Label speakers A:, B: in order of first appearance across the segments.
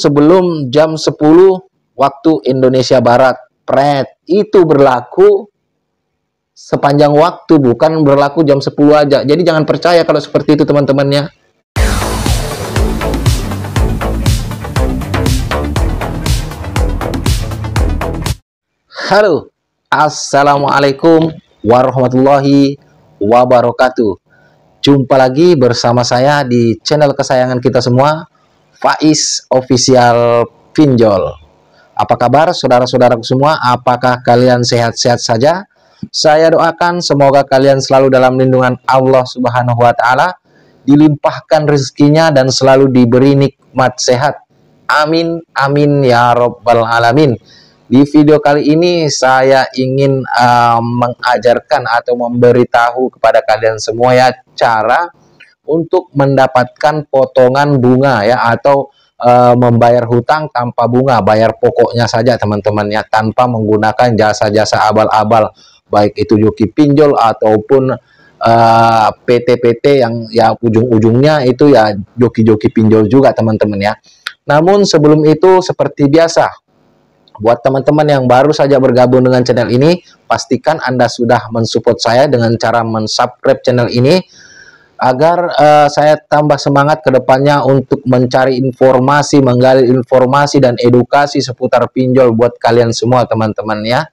A: sebelum jam 10 waktu Indonesia Barat. Itu berlaku sepanjang waktu, bukan berlaku jam 10 aja. Jadi jangan percaya kalau seperti itu teman-temannya. Halo, assalamualaikum warahmatullahi wabarakatuh. Jumpa lagi bersama saya di channel kesayangan kita semua, Faiz Official Pinjol. Apa kabar saudara-saudaraku semua? Apakah kalian sehat-sehat saja? Saya doakan semoga kalian selalu dalam lindungan Allah Subhanahu wa Ta'ala, dilimpahkan rezekinya dan selalu diberi nikmat sehat. Amin, amin ya Rabbal Alamin. Di video kali ini saya ingin mengajarkan atau memberitahu kepada kalian semua ya, cara untuk mendapatkan potongan bunga ya, atau membayar hutang tanpa bunga, bayar pokoknya saja teman-teman ya, tanpa menggunakan jasa-jasa abal-abal, baik itu joki pinjol ataupun PT-PT yang ya ujung-ujungnya itu ya joki-joki pinjol juga teman-teman ya. Namun sebelum itu, seperti biasa, buat teman-teman yang baru saja bergabung dengan channel ini, pastikan Anda sudah mensupport saya dengan cara mensubscribe channel ini, agar saya tambah semangat ke depannya untuk mencari informasi, menggali informasi dan edukasi seputar pinjol buat kalian semua teman-teman ya.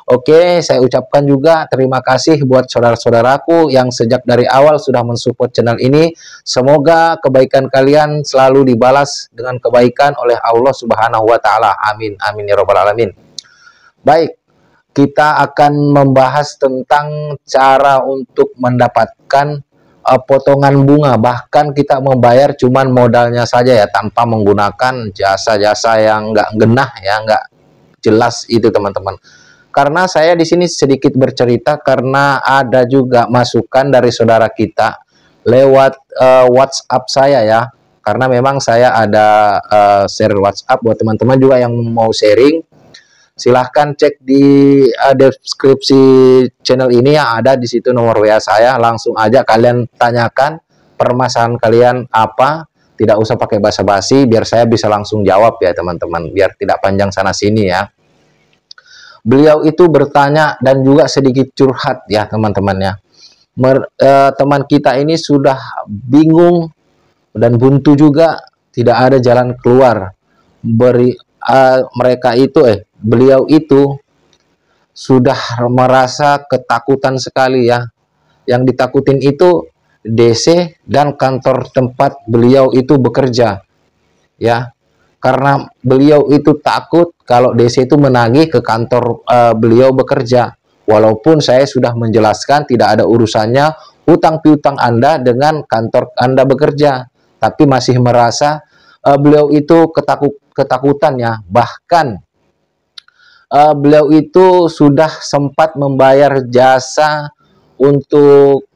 A: Oke, saya ucapkan juga terima kasih buat saudara-saudaraku yang sejak dari awal sudah mensupport channel ini. Semoga kebaikan kalian selalu dibalas dengan kebaikan oleh Allah Subhanahu wa Ta'ala. Amin, amin ya Rabbal Alamin. Baik, kita akan membahas tentang cara untuk mendapatkan potongan bunga, bahkan kita membayar cuman modalnya saja ya, tanpa menggunakan jasa-jasa yang nggak genah ya, nggak jelas itu teman-teman. Karena saya di sini sedikit bercerita karena ada juga masukan dari saudara kita lewat WhatsApp saya ya. Karena memang saya ada share WhatsApp buat teman-teman juga yang mau sharing. Silahkan cek di deskripsi channel ini ya, ada di situ nomor WA saya. Langsung aja kalian tanyakan permasalahan kalian apa. Tidak usah pakai basa-basi, biar saya bisa langsung jawab ya teman-teman. Biar tidak panjang sana sini ya. Beliau itu bertanya dan juga sedikit curhat ya teman-teman ya. Teman kita ini sudah bingung dan buntu juga, tidak ada jalan keluar. Beliau itu sudah merasa ketakutan sekali ya. Yang ditakutin itu DC dan kantor tempat beliau itu bekerja ya. Karena beliau itu takut kalau DC itu menagih ke kantor beliau bekerja. Walaupun saya sudah menjelaskan tidak ada urusannya hutang piutang Anda dengan kantor Anda bekerja. Tapi masih merasa beliau itu ketakutan ya. Bahkan beliau itu sudah sempat membayar jasa untuk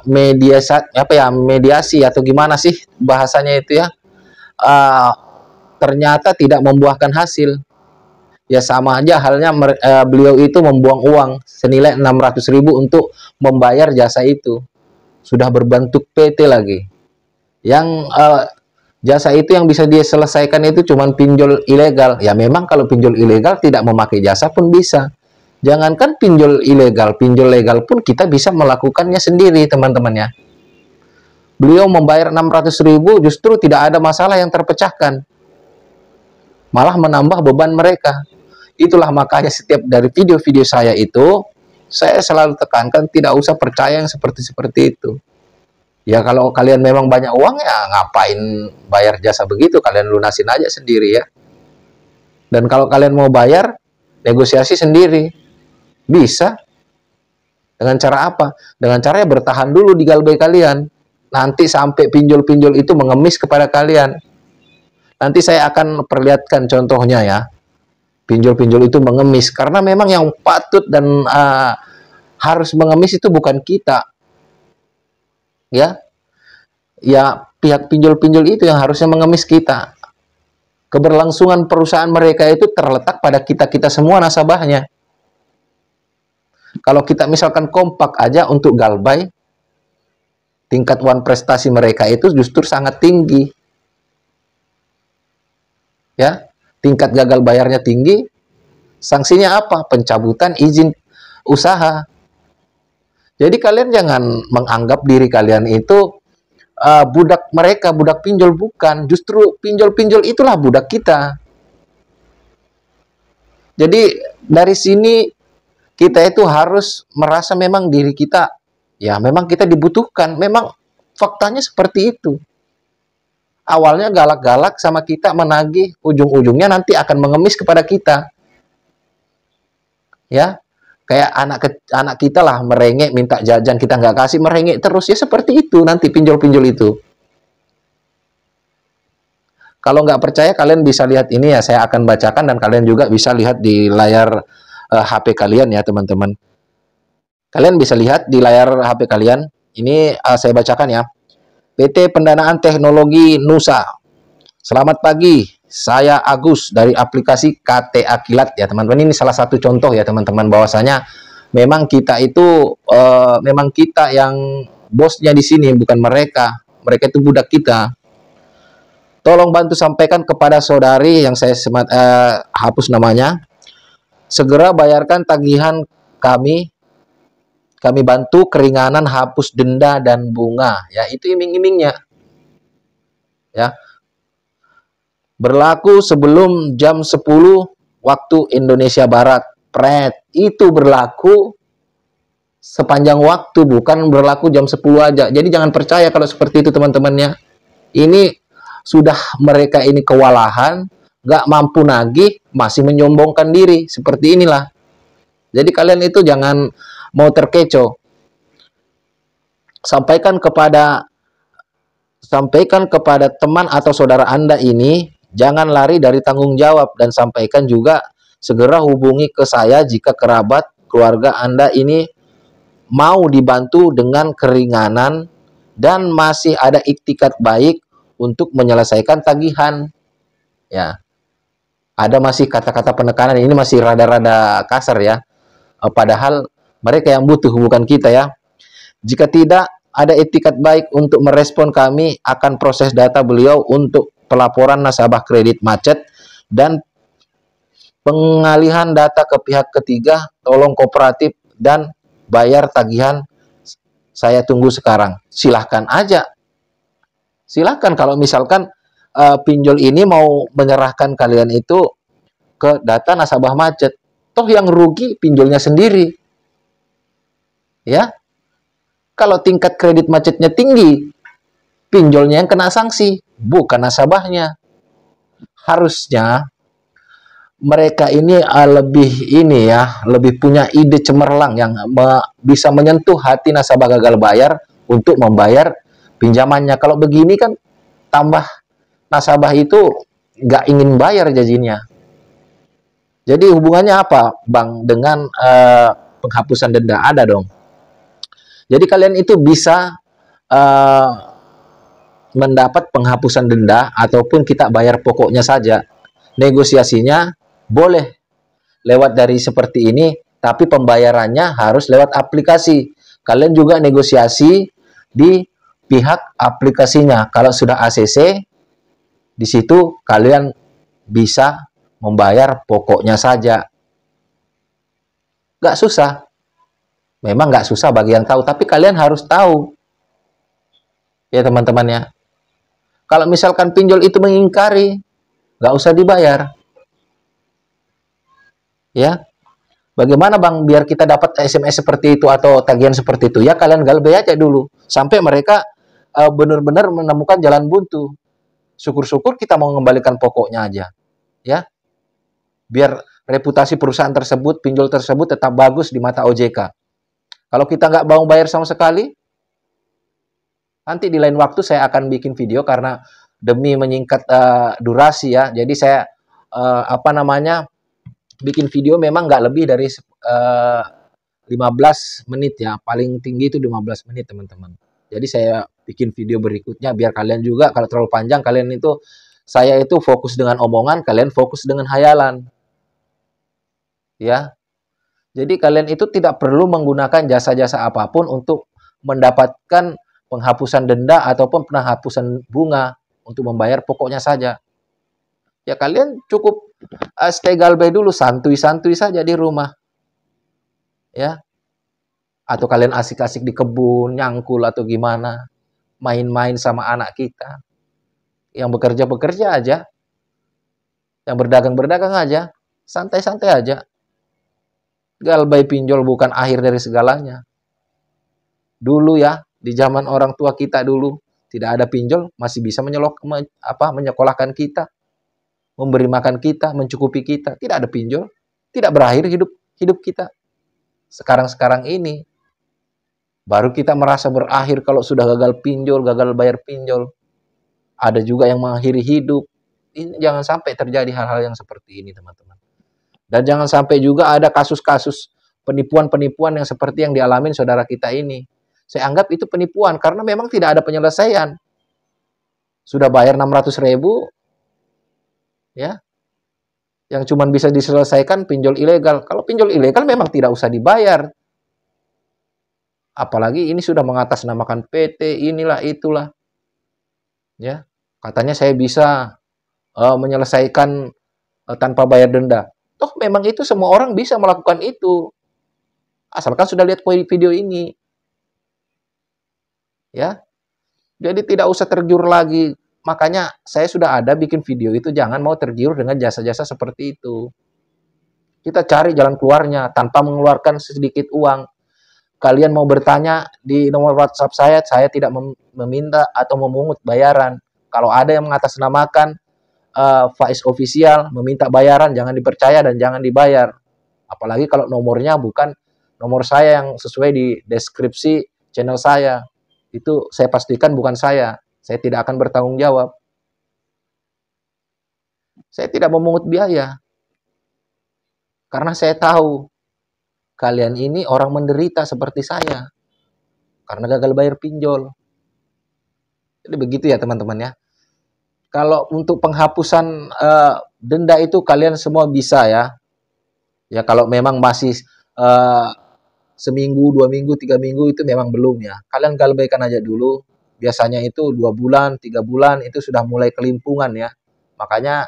A: mediasi atau gimana sih bahasanya itu ya. Ternyata tidak membuahkan hasil. Ya sama aja halnya beliau itu membuang uang senilai 600.000 untuk membayar jasa itu. Sudah berbentuk PT lagi. Yang jasa itu yang bisa dia selesaikan itu cuman pinjol ilegal. Ya memang kalau pinjol ilegal tidak memakai jasa pun bisa. Jangankan pinjol ilegal, pinjol legal pun kita bisa melakukannya sendiri teman-teman ya. Beliau membayar 600.000 justru tidak ada masalah yang terpecahkan. Malah menambah beban mereka. Itulah makanya setiap dari video-video saya itu, saya selalu tekankan tidak usah percaya yang seperti itu. Ya kalau kalian memang banyak uang ya ngapain bayar jasa begitu, kalian lunasin aja sendiri ya. Dan kalau kalian mau bayar, negosiasi sendiri. Bisa. Dengan cara apa? Dengan cara bertahan dulu di galbay kalian. Nanti sampai pinjol-pinjol itu mengemis kepada kalian. Nanti saya akan perlihatkan contohnya ya. Pinjol-pinjol itu mengemis. Karena memang yang patut dan harus mengemis itu bukan kita. Ya. Ya pihak pinjol-pinjol itu yang harusnya mengemis kita. Keberlangsungan perusahaan mereka itu terletak pada kita-kita semua nasabahnya. Kalau kita misalkan kompak aja untuk galbay, tingkat prestasi mereka itu justru sangat tinggi. ya, tingkat gagal bayarnya tinggi, sanksinya apa? Pencabutan izin usaha. Jadi kalian jangan menganggap diri kalian itu budak mereka, budak pinjol, bukan. Justru pinjol-pinjol itulah budak kita. Jadi dari sini kita itu harus merasa memang diri kita, ya memang kita dibutuhkan. Memang faktanya seperti itu. Awalnya galak-galak sama kita menagih, ujung-ujungnya nanti akan mengemis kepada kita. Ya, kayak anak kita lah merengek minta jajan, kita nggak kasih, merengek terus, ya seperti itu nanti pinjol-pinjol itu. Kalau nggak percaya, kalian bisa lihat ini ya, saya akan bacakan dan kalian juga bisa lihat di layar HP kalian ya teman-teman. Kalian bisa lihat di layar HP kalian, ini saya bacakan ya. PT Pendanaan Teknologi Nusa. Selamat pagi, saya Agus dari aplikasi KTA Kilat ya teman-teman. Ini salah satu contoh ya teman-teman, bahwasanya memang kita itu memang kita yang bosnya di sini, bukan mereka. Mereka itu budak kita. Tolong bantu sampaikan kepada saudari yang saya hapus namanya. Segera bayarkan tagihan kami. Kami bantu keringanan hapus denda dan bunga. Ya, itu iming-imingnya. Ya. Berlaku sebelum jam 10 waktu Indonesia Barat. Pret, itu berlaku sepanjang waktu, bukan berlaku jam 10 aja. Jadi jangan percaya kalau seperti itu teman-temannya. Ini sudah mereka ini kewalahan, nggak mampu nagih, masih menyombongkan diri. Seperti inilah. Jadi kalian itu jangan mau terkecoh. Sampaikan kepada teman atau saudara Anda ini, jangan lari dari tanggung jawab, dan sampaikan juga segera hubungi ke saya jika kerabat keluarga Anda ini mau dibantu dengan keringanan dan masih ada iktikat baik untuk menyelesaikan tagihan. Ya. Ada masih kata-kata penekanan, ini masih rada-rada kasar ya. Padahal mereka yang butuh, bukan kita ya. Jika tidak ada etikat baik untuk merespon, kami akan proses data beliau untuk pelaporan nasabah kredit macet dan pengalihan data ke pihak ketiga. Tolong kooperatif dan bayar tagihan. Saya tunggu sekarang. Silahkan aja. Silahkan kalau misalkan pinjol ini mau menyerahkan kalian itu ke data nasabah macet. Toh yang rugi pinjolnya sendiri. Ya. Kalau tingkat kredit macetnya tinggi, pinjolnya yang kena sanksi, bukan nasabahnya. Harusnya mereka ini lebih punya ide cemerlang yang bisa menyentuh hati nasabah gagal bayar untuk membayar pinjamannya. Kalau begini kan tambah nasabah itu nggak ingin bayar janjinya. Jadi hubungannya apa, Bang, dengan penghapusan denda? Ada dong. Jadi kalian itu bisa mendapat penghapusan denda ataupun kita bayar pokoknya saja. Negosiasinya boleh lewat dari seperti ini, tapi pembayarannya harus lewat aplikasi. Kalian juga negosiasi di pihak aplikasinya. Kalau sudah ACC, di situ kalian bisa membayar pokoknya saja. Nggak susah. Memang nggak susah bagi yang tahu, tapi kalian harus tahu. Ya teman-teman ya. Kalau misalkan pinjol itu mengingkari, nggak usah dibayar. Ya. Bagaimana Bang biar kita dapat SMS seperti itu atau tagihan seperti itu? Ya kalian galbay aja dulu. Sampai mereka benar-benar menemukan jalan buntu. Syukur-syukur kita mau mengembalikan pokoknya aja. Ya. Biar reputasi perusahaan tersebut, pinjol tersebut tetap bagus di mata OJK. Kalau kita nggak mau bayar sama sekali, nanti di lain waktu saya akan bikin video karena demi menyingkat durasi ya. Jadi saya bikin video memang nggak lebih dari 15 menit ya. Paling tinggi itu 15 menit teman-teman. Jadi saya bikin video berikutnya biar kalian juga kalau terlalu panjang saya itu fokus dengan omongan, kalian fokus dengan hayalan. Ya. Jadi kalian itu tidak perlu menggunakan jasa-jasa apapun untuk mendapatkan penghapusan denda ataupun penghapusan bunga untuk membayar pokoknya saja. Ya kalian cukup stay galbay dulu, santuy-santuy saja di rumah. Ya. Atau kalian asik-asik di kebun, nyangkul atau gimana. Main-main sama anak kita. Yang bekerja-bekerja aja. Yang berdagang-berdagang aja. Santai-santai aja. Galbay pinjol bukan akhir dari segalanya. Dulu ya, di zaman orang tua kita dulu, tidak ada pinjol, masih bisa menyekolahkan kita, memberi makan kita, mencukupi kita. Tidak ada pinjol, tidak berakhir hidup kita. Sekarang ini, baru kita merasa berakhir kalau sudah gagal pinjol, gagal bayar pinjol. Ada juga yang mengakhiri hidup. Ini jangan sampai terjadi hal-hal yang seperti ini, teman-teman. Dan jangan sampai juga ada kasus-kasus penipuan-penipuan yang seperti yang dialami saudara kita ini. Saya anggap itu penipuan karena memang tidak ada penyelesaian. Sudah bayar 600.000, ya, yang cuma bisa diselesaikan pinjol ilegal. Kalau pinjol ilegal memang tidak usah dibayar. Apalagi ini sudah mengatasnamakan PT, inilah itulah. Ya, katanya saya bisa menyelesaikan tanpa bayar denda. Toh memang itu semua orang bisa melakukan itu. Asalkan sudah lihat video ini. Ya. Jadi tidak usah tergiur lagi. Makanya saya sudah ada bikin video itu, jangan mau tergiur dengan jasa-jasa seperti itu. Kita cari jalan keluarnya tanpa mengeluarkan sedikit uang. Kalian mau bertanya di nomor WhatsApp saya tidak meminta atau memungut bayaran. Kalau ada yang mengatasnamakan Faiz Official meminta bayaran, jangan dipercaya dan jangan dibayar. Apalagi kalau nomornya bukan nomor saya yang sesuai di deskripsi channel saya. Itu saya pastikan bukan saya. Saya tidak akan bertanggung jawab. Saya tidak memungut biaya. Karena saya tahu kalian ini orang menderita seperti saya. Karena gagal bayar pinjol. Jadi begitu ya teman-teman ya. Kalau untuk penghapusan denda itu kalian semua bisa ya. Ya kalau memang masih seminggu, 2 minggu, 3 minggu itu memang belum ya. Kalian galbaikan aja dulu. Biasanya itu 2 bulan, 3 bulan itu sudah mulai kelimpungan ya. Makanya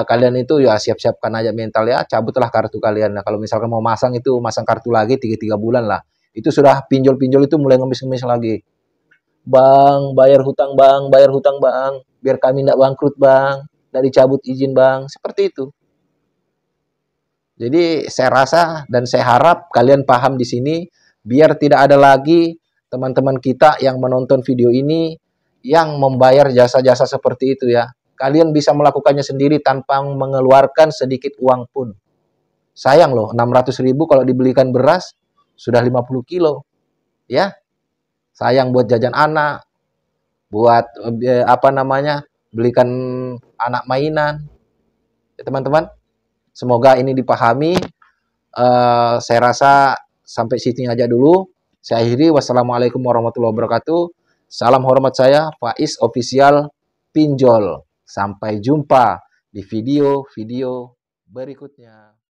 A: kalian itu ya siap-siapkan aja mental ya. Cabutlah kartu kalian. Nah kalau misalkan mau masang itu masang kartu lagi 3 bulan lah. Itu sudah pinjol-pinjol itu mulai ngemis-ngemis lagi. Bang, bayar hutang bang, biar kami tidak bangkrut bang, tidak dicabut izin bang, seperti itu. Jadi saya rasa dan saya harap kalian paham di sini, biar tidak ada lagi teman-teman kita yang menonton video ini yang membayar jasa-jasa seperti itu ya. Kalian bisa melakukannya sendiri tanpa mengeluarkan sedikit uang pun. Sayang loh, 600.000 kalau dibelikan beras sudah 50 kilo. Ya. Sayang buat jajan anak, buat belikan anak mainan. Ya, teman-teman, semoga ini dipahami. Saya rasa sampai sini aja dulu. Saya akhiri. Wassalamualaikum warahmatullahi wabarakatuh. Salam hormat saya, Faiz Official Pinjol. Sampai jumpa di video-video berikutnya.